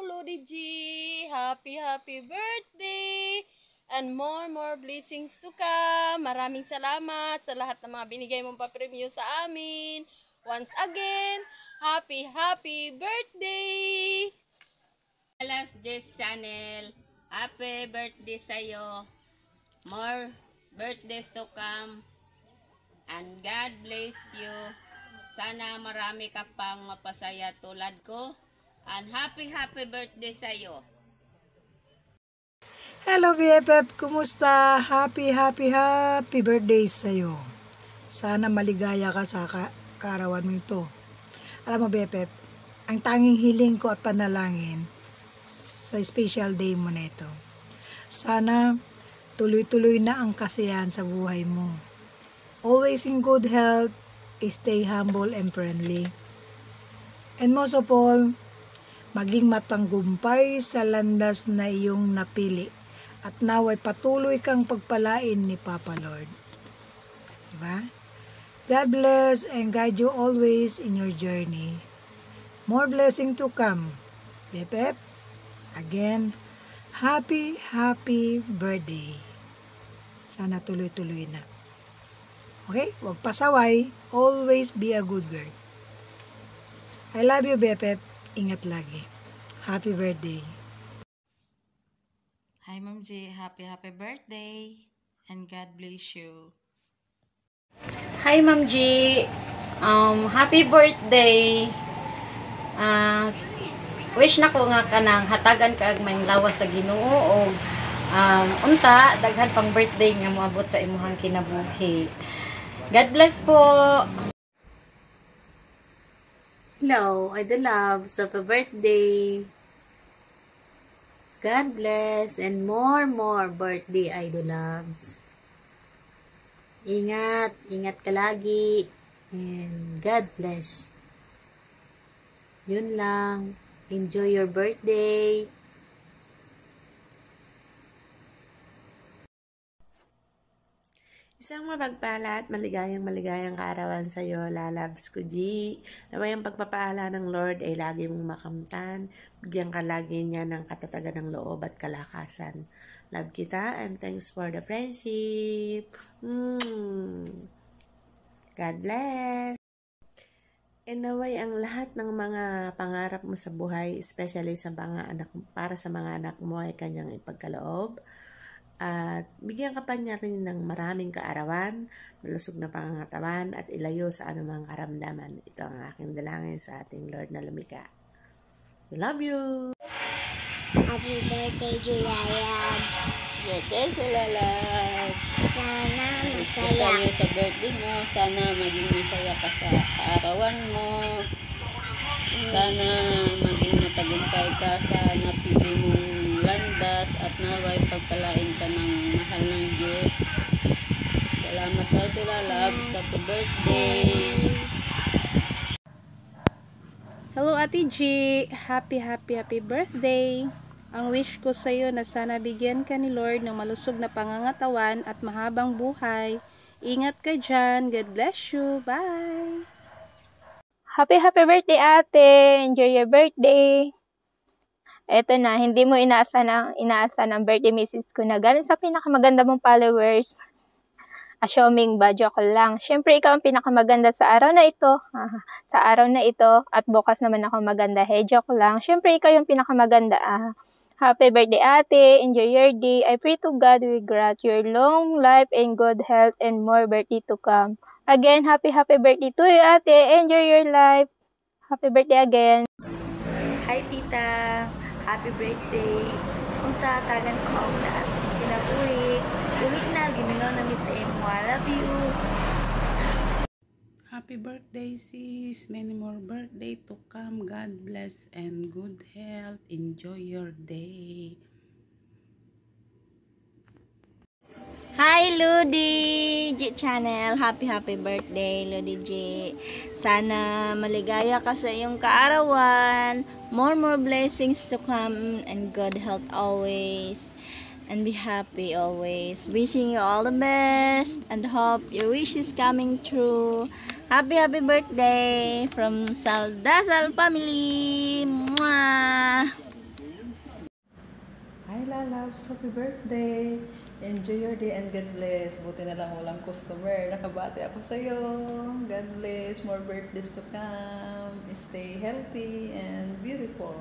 Lodi G! Happy birthday! And more blessings to come. Maraming salamat sa lahat ng mga binigay mong papremyo sa amin. Once again, happy birthday! Loves this channel. Happy birthday sa'yo. More birthdays to come. And God bless you. Sana marami ka pang mapasaya tulad ko. And happy birthday sa'yo. Hello BFF, kumusta? Happy birthday sa'yo. Sana maligaya ka sa kaarawan mo ito. Alam mo BFF, ang tanging hiling ko at panalangin sa special day mo na ito. Sana tuloy-tuloy na ang kasiyahan sa buhay mo. Always in good health, stay humble and friendly. And most of all, maging matanggumpay sa landas na iyong napili at naway patuloy kang pagpalain ni Papa Lord. Diba? God bless and guide you always in your journey. More blessing to come. BFF, again, happy birthday. Sana tuloy-tuloy na. Okay? Huwag pasaway. Always be a good girl. I love you, BFF. Ingat lagi. Happy birthday. Hi Ma'am J, happy birthday and God bless you. Hi Ma'am G, happy birthday. Wish na ko nga kanang hatagan ka may lawas sa Ginoo o unta daghan pang birthday nga moabot sa imuhang kinabuhi. God bless po. Hello, Idol Loves, happy birthday! God bless and more birthday, Idol Loves. Ingat ka lagi and God bless. Yun lang. Enjoy your birthday. Isang mapagpala at maligayang kaarawan sa iyo, lalabs ko, G. Naway ang pagpapaala ng Lord ay lagi mong makamtan. Bigyan ka lagi niya ng katatagan ng loob at kalakasan. Love kita and thanks for the friendship. God bless. And naway ang lahat ng mga pangarap mo sa buhay, especially sa mga anak, para sa mga anak mo ay kanyang ipagkaloob. At bigyan ka pa niya rin ng maraming kaarawan, malusog na pangangatawan at ilayo sa anumang karamdaman. Ito ang aking dalangin sa ating Lord na lumikha. We love you! Happy birthday, Julia Labs! Birthday ko, Lalabs! Sana Wish ko masaya. sa'yo sa birthday mo. Sana maging masaya ka sa kaarawan mo. Sana maging matagumpay ka sa napili mong landas at naway pagpalain ka ng mahal ng Diyos. Salamat tayo to Lalabs sa birthday. Hello Ate G, happy birthday. Ang wish ko sa iyo na sana bigyan ka ni Lord ng malusog na pangangatawan at mahabang buhay. Ingat ka dyan. God bless you. Bye. Happy birthday ate. Enjoy your birthday. Eto na, hindi mo inaasa ng birthday message ko na galing sa pinakamaganda mong followers. Assuming ba, joke lang. Siyempre, ikaw ang pinakamaganda sa araw na ito. At bukas naman ako maganda. Hey, joke lang. Siyempre, ikaw yung pinakamaganda. Happy birthday, ate. Enjoy your day. I pray to God we grant your long life and good health and more birthday to come. Again, happy birthday to you, ate. Enjoy your life. Happy birthday again. Hi, tita. Happy birthday. Unta, tagan ko ang taas. Kinabuhi. Ulit na, gimingaw na miss sa imo. I love you. Happy birthday sis, many more birthday to come. God bless and good health. Enjoy your day. Hi, Lodi G Channel. Happy birthday, Lodi G. Sana maligaya ka sa iyong kaarawan. More blessings to come and good health always. And be happy always. Wishing you all the best and hope your wish is coming true. Happy birthday from Saldasal family. Mwah! Hi lalabs, happy birthday! Enjoy your day and God bless. Buti na lang walang customer. Nakabati ako sa'yo. God bless. More birthdays to come. Stay healthy and beautiful.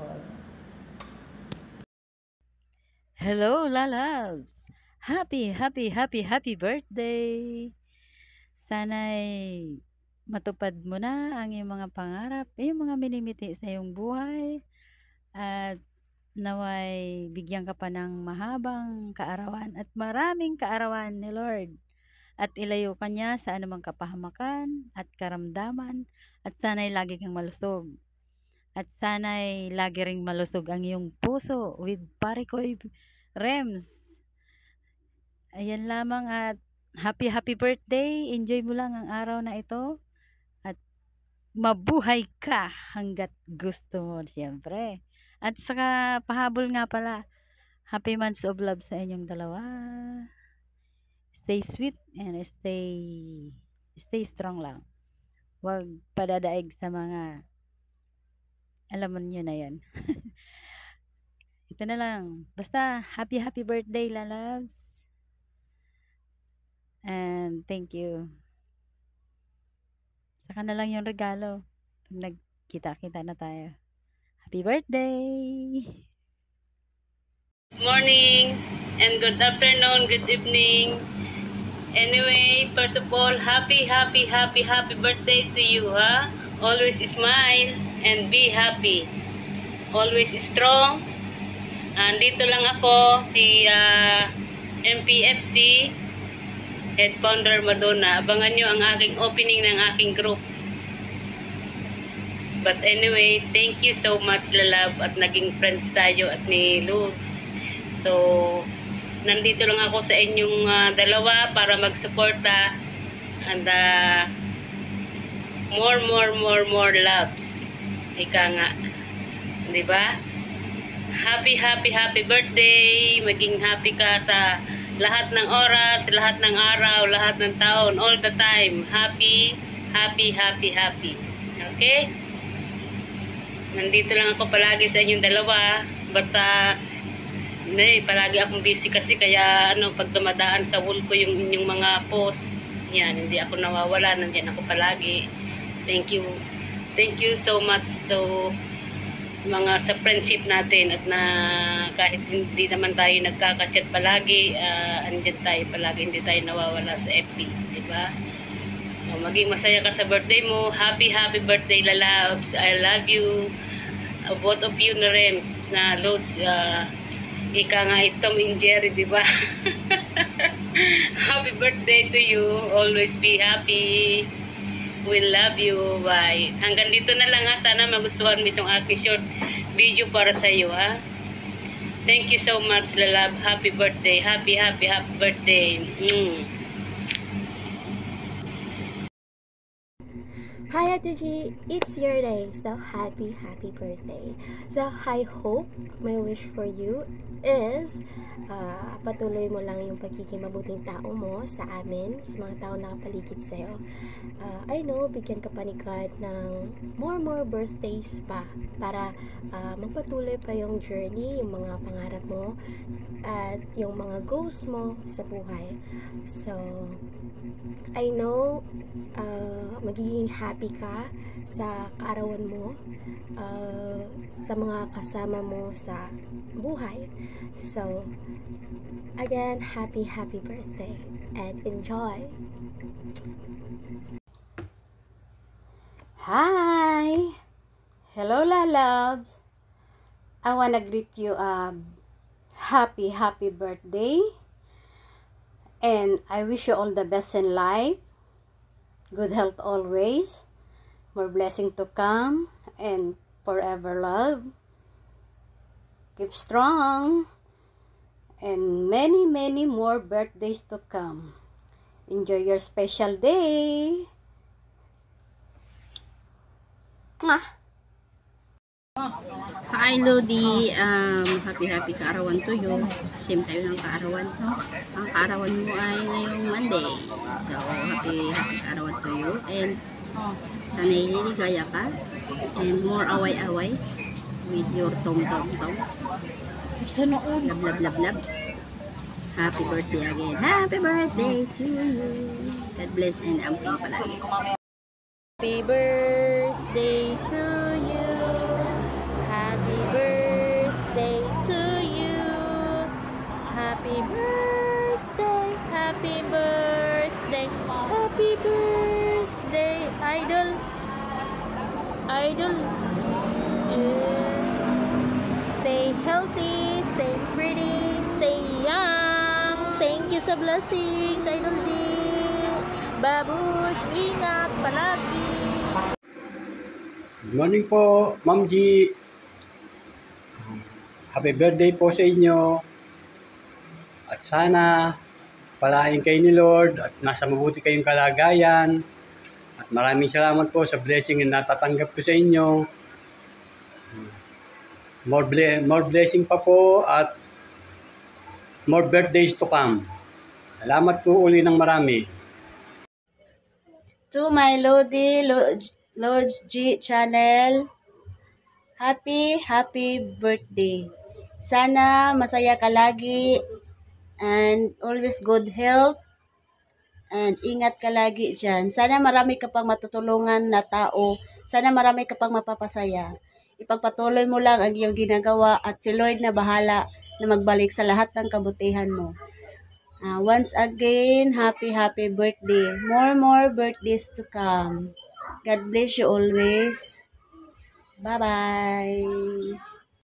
Hello, lalabs! Happy birthday! Sana'y matupad mo na ang iyong mga pangarap, yung mga minimiti sa iyong buhay, at naway bigyan ka pa ng mahabang kaarawan at maraming kaarawan ni Lord, at ilayo ka niya sa anumang kapahamakan at karamdaman, at sana'y lagi kang malusog, at sana'y lagi ring malusog ang iyong puso with Parikoy Rems. Ayan lamang, at happy birthday. Enjoy mo lang ang araw na ito at mabuhay ka hanggat gusto mo, siyempre. At saka pahabol nga pala, happy months of love sa inyong dalawa. Stay sweet and stay strong lang. Huwag padadaig sa mga, alam mo nyo na yan. Ito na lang. Basta happy birthday, lalabs. And thank you. Saka na lang yung regalo pag nagkita-kita na tayo. Happy birthday! Good morning and good afternoon, good evening. Anyway, first of all, happy birthday to you, ha? Always smile and be happy. Always strong. Andito lang ako, si MPFC Head Founder Madonna. Abangan nyo ang aking opening ng aking group. But anyway, thank you so much, lalab, at naging friends tayo at ni Lutz. So, nandito lang ako sa inyong dalawa para magsuporta and more loves. Ika nga. Diba? Happy birthday! Maging happy ka sa lahat ng oras, lahat ng araw, lahat ng taon, all the time. Happy. Okay? Nandito lang ako palagi sa inyong dalawa. But, palagi akong busy kasi kaya, pag dumadaan sa wall ko yung inyong mga posts, yan, hindi ako nawawala. Nandiyan ako palagi. Thank you. Thank you so much to sa friendship natin at na kahit hindi naman tayo nagkaka-chat palagi, andyan tayo palagi, hindi tayo nawawala sa FB, di ba? Maging masaya ka sa birthday mo. Happy birthday, lalabs. I love you. Both of you na Rems, na Lods, ika nga Tom and Jerry, di ba? Happy birthday to you. Always be happy. We love you. Bye. Hanggang dito na lang, ha. Sana magustuhan mo itong aking short video para sa iyo, ha. Thank you so much, lalab. Happy birthday. Happy birthday. Hi Ate G, it's your day, so happy birthday. So I hope my wish for you is patuloy mo lang yung pagiging mabuting tao mo sa amin, sa mga tao nakapaligid sa'yo. I know, bigyan ka pa ni God ng more birthdays pa para magpatuloy pa yung journey, yung mga pangarap mo at yung mga goals mo sa buhay. So I know magiging happy ka sa kaarawan mo, sa mga kasama mo sa buhay. So again, happy birthday and enjoy. Hi! Hello, lalabs! I wanna greet you happy birthday. And I wish you all the best in life. Good health always. More blessing to come. And forever love. Keep strong. And many more birthdays to come. Enjoy your special day. Mwah! Hi Lodi, happy kaarawan to you. Same tayo ng kaarawan to. Ang kaarawan mo ay ngayong Monday. So happy kaarawan to you. And sana iligaya ka. And more away-away with your tom. Sunoon. Love, love, love, love. Happy birthday again. Happy birthday to you. God bless and amping palagi. Happy birthday to you. Happy birthday to you. Happy birthday. Happy birthday. Happy birthday. Idol. Idol. Stay healthy. Stay pretty. Stay young. Thank you sa blessings, Idol G. Babush, ingat palagi. Good morning po, Ma'am G. Happy birthday po sa inyo. At sana palain kayo ni Lord at nasa mabuti kayong kalagayan. At maraming salamat po sa blessing na natatanggap ko sa inyo. More blessing pa po at more birthdays to come. Salamat po uli ng marami. To my Lord's G channel, happy birthday. Sana masaya ka lagi and always good health and ingat ka lagi dyan. Sana marami ka pang matutulungan na tao. Sana marami ka pang mapapasaya. Ipagpatuloy mo lang ang iyong ginagawa at si Lord na bahala na magbalik sa lahat ng kabutihan mo. Once again, happy birthday. More birthdays to come. God bless you always. Bye-bye.